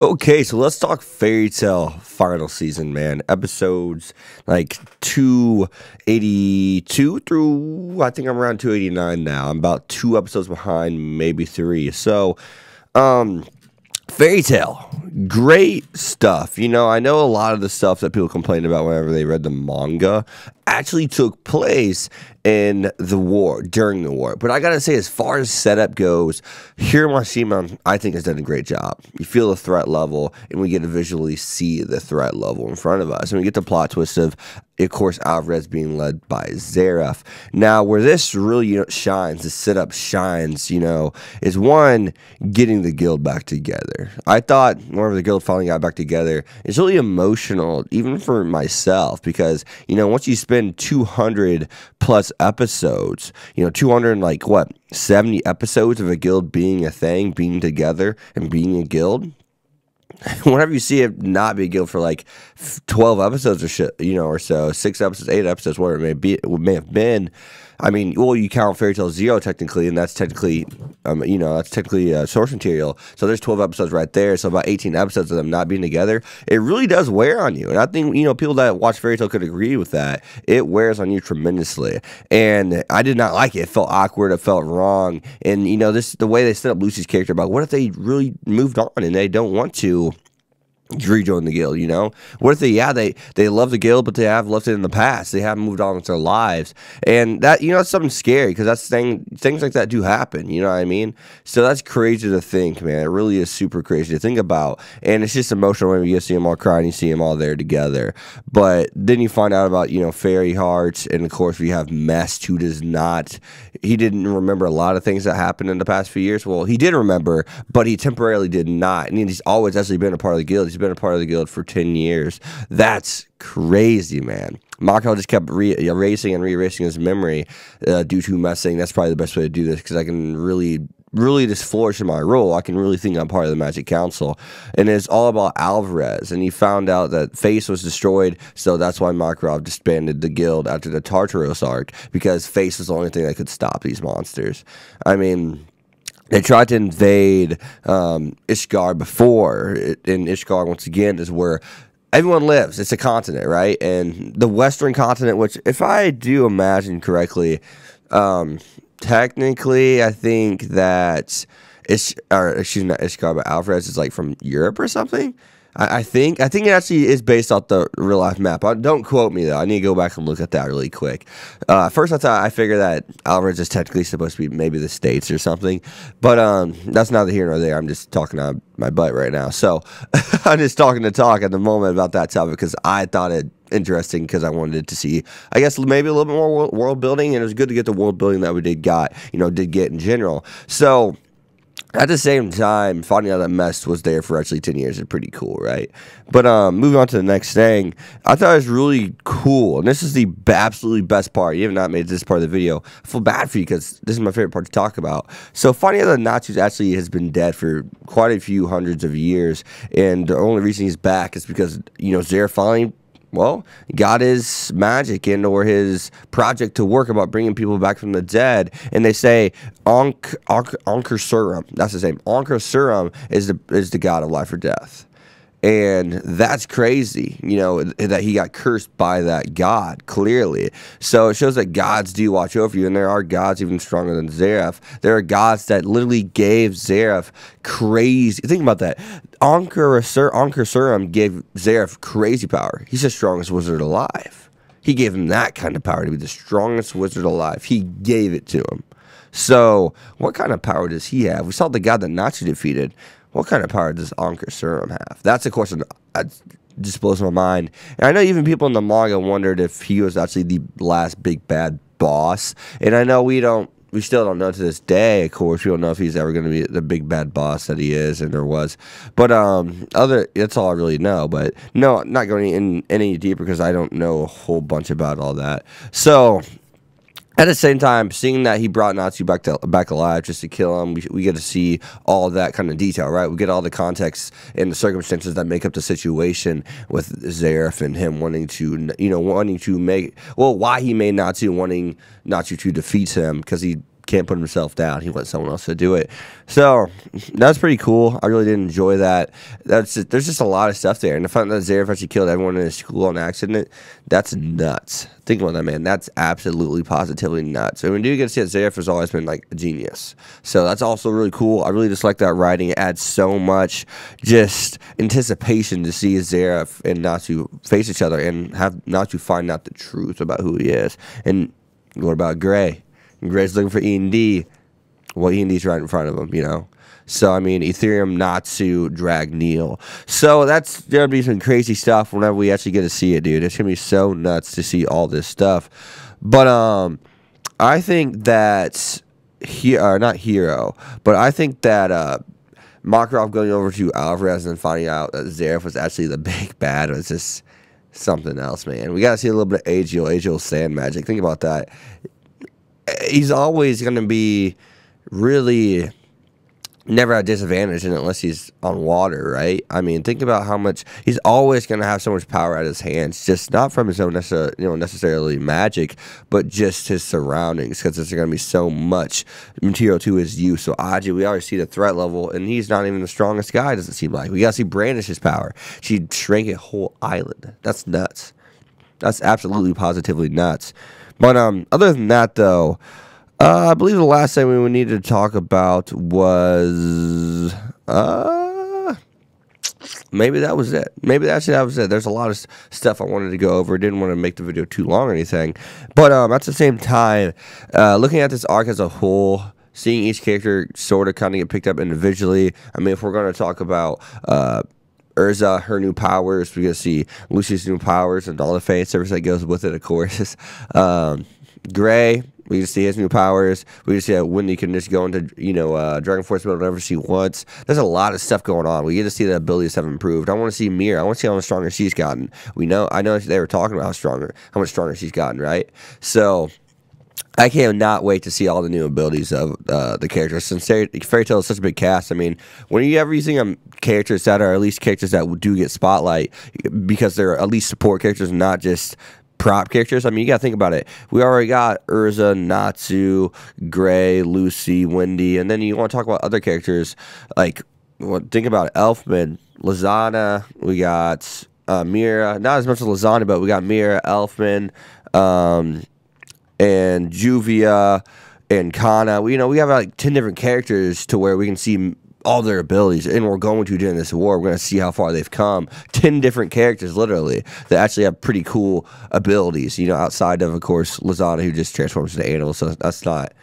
Okay, so let's talk Fairy Tale final season, man. Episodes like 282 through I think I'm around 289 now. I'm about 2 episodes behind, maybe three. So, um, Fairy Tale, great stuff. I know a lot of the stuff that people complain about whenever they read the manga actually took place in the war, during the war. But I gotta say, as far as setup goes, Hiroshima, I think, has done a great job. You feel the threat level, and we get to visually see the threat level in front of us. And we get the plot twist of course, Alvarez being led by Zareth. Now, where this really shines, the setup shines, is one, getting the guild back together. I thought whenever the guild finally got back together, it's really emotional, even for myself, because, once you spend 200 plus episodes, 200 like what, 70 episodes of a guild being a thing, being together, and being a guild. Whenever you see it not be a guild for like 12 episodes or shit, or so, 6 episodes, 8 episodes, whatever it may have been. I mean, well, you count Fairy Tail Zero technically, and that's technically, source material. So there's 12 episodes right there. So about 18 episodes of them not being together, it really does wear on you. And I think people that watch Fairy Tail could agree with that. It wears on you tremendously, and I did not like it. It felt awkward. It felt wrong. And the way they set up Lucy's character about what if they really moved on and they don't want to rejoin the guild, What if they love the guild, but they have left it in the past. They haven't moved on with their lives. And that, it's something scary, because things like that do happen, you know what I mean? So that's crazy to think, man. It really is super crazy to think about. And it's just emotional when you see them all crying, you see them all there together. But then you find out about, Fairy Hearts, and of course we have Mest, who he didn't remember a lot of things that happened in the past few years. Well, he did remember, but he temporarily did not. And he's always actually been a part of the guild. He's been a part of the guild for 10 years. That's crazy, man. Mako just kept erasing and re-erasing his memory due to messing. That's probably the best way to do this, because I can really just flourish in my role. I can really think I'm part of the Magic Council. And it's all about Alvarez. And he found out that Face was destroyed, so that's why Makarov disbanded the guild after the Tartaros arc, because Face was the only thing that could stop these monsters. I mean, they tried to invade Ishgard before, and Ishgard, once again, is where everyone lives. It's a continent, right? And the Western continent, which, if I do imagine correctly, technically, I think that not Ishgard, but Alvarez is like from Europe or something. I think it actually is based off the real life map. Don't quote me though. I need to go back and look at that really quick. First, I figured that Alvarez is technically supposed to be maybe the States or something, but that's neither here nor there. I'm just talking out my butt right now. So I'm just talking to talk at the moment about that topic, because I thought it interesting, because I wanted to see, I guess, maybe a little bit more world building, and it was good to get the world building that we did get in general. So at the same time, finding out that Mest was there for actually 10 years is pretty cool, right? But moving on to the next thing, I thought it was really cool, and this is the absolutely best part. You have not made this part of the video. I feel bad for you, because this is my favorite part to talk about. So finding out that Natsu's actually has been dead for quite a few hundreds of years, and the only reason he's back is because, Zare finally, got his magic in, or his project to work about bringing people back from the dead. And they say Ankur Suram, that's his name. Ankur Suram is the god of life or death. And that's crazy, that he got cursed by that god, clearly. So it shows that gods do watch over you, and there are gods even stronger than Zareth. There are gods that literally gave Zareth crazy... Think about that. Ankur Suram gave Zareth crazy power. He's the strongest wizard alive. He gave him that kind of power to be the strongest wizard alive. He gave it to him. So what kind of power does he have? We saw the god that Natsu defeated. What kind of power does Ankur Suram have? That's a question that just blows my mind. And I know even people in the manga wondered if he was actually the last big bad boss. And I know we still don't know to this day, of course. We don't know if he's ever going to be the big bad boss that he is and there was. But that's all I really know. But no, I'm not going in any deeper, because I don't know a whole bunch about all that. So at the same time, seeing that he brought Natsu back alive just to kill him, we get to see all that kind of detail, right? We get all the context and the circumstances that make up the situation with Zareth and him wanting to make, why he made Natsu, wanting Natsu to defeat him, because he can't put himself down. He wants someone else to do it. So that's pretty cool. I really did enjoy that. There's just a lot of stuff there. And the fact that Zareth actually killed everyone in his school on accident, that's nuts. Think about that, man. That's absolutely positively nuts. And we do get to see that Zareth has always been like a genius. So that's also really cool. I really just like that writing. It adds so much just anticipation to see Zareth and Natsu face each other and have Natsu find out the truth about who he is. And what about Gray? Gray's looking for E&D. Well, E&D's right in front of him, you know. So, I mean, Ethereum, Natsu, Drag, Neil. So, that's going to be some crazy stuff whenever we actually get to see it, dude. It's going to be so nuts to see all this stuff. But, I think that, not Hero, but I think that, Makarov going over to Alvarez and finding out that Zareth was actually the big bad was just something else, man. We got to see a little bit of Agil sand magic. Think about that. He's always going to be really never at a disadvantage unless he's on water, right? I mean, think about how much he's always going to have so much power at his hands, just not from his own necessarily magic, but just his surroundings, because there's going to be so much material to his use. So Aji, we already see the threat level, and he's not even the strongest guy, doesn't seem like. We got to see Brandish's power. She shrank a whole island. That's nuts. That's absolutely positively nuts. But other than that, though, I believe the last thing we needed to talk about was maybe that was it. Maybe actually that was it. There's a lot of stuff I wanted to go over. Didn't want to make the video too long or anything. But at the same time, looking at this arc as a whole, seeing each character sort of kind of get picked up individually. I mean, if we're going to talk about Urza, her new powers, we're going to see Lucy's new powers and all the fan service that goes with it, of course. Gray, we can see his new powers. We can see how Wendy can just go into, Dragon Force mode whenever she wants. There's a lot of stuff going on. We get to see the abilities have improved. I want to see Mira. I want to see how much stronger she's gotten. I know they were talking about how much stronger she's gotten, right? So I cannot wait to see all the new abilities of the characters. Since Fairy Tail is such a big cast, I mean, when you ever using characters that are at least characters that do get spotlight because they're at least support characters, not just prop characters. I mean, you got to think about it. We already got Urza, Natsu, Gray, Lucy, Wendy, and then you want to talk about other characters like, think about Elfman, Lizana. We got Mira. Not as much as Lizana, but we got Mira, Elfman, and Juvia and Kana. We have like 10 different characters to where we can see all their abilities, and we're going to during this war. We're going to see how far they've come. 10 different characters, literally, that actually have pretty cool abilities, outside of course, Lizana, who just transforms into animals, so that's not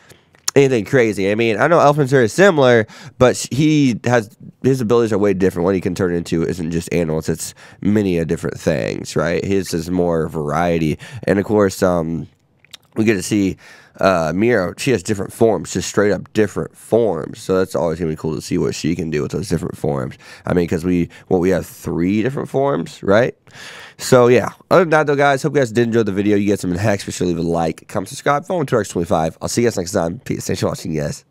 anything crazy. I mean, I know Elfman's very similar, but his abilities are way different. What he can turn into isn't just animals, it's many different things, right? His is more variety, and of course, we get to see Mira. She has different forms, just straight up different forms. So that's always gonna be cool to see what she can do with those different forms. I mean, because we have 3 different forms, right? So yeah. Other than that, though, guys, hope you guys did enjoy the video. You get some hex. Be sure to leave a like, comment, subscribe, follow me to X25. I'll see you guys next time. Peace. Thanks for watching, guys.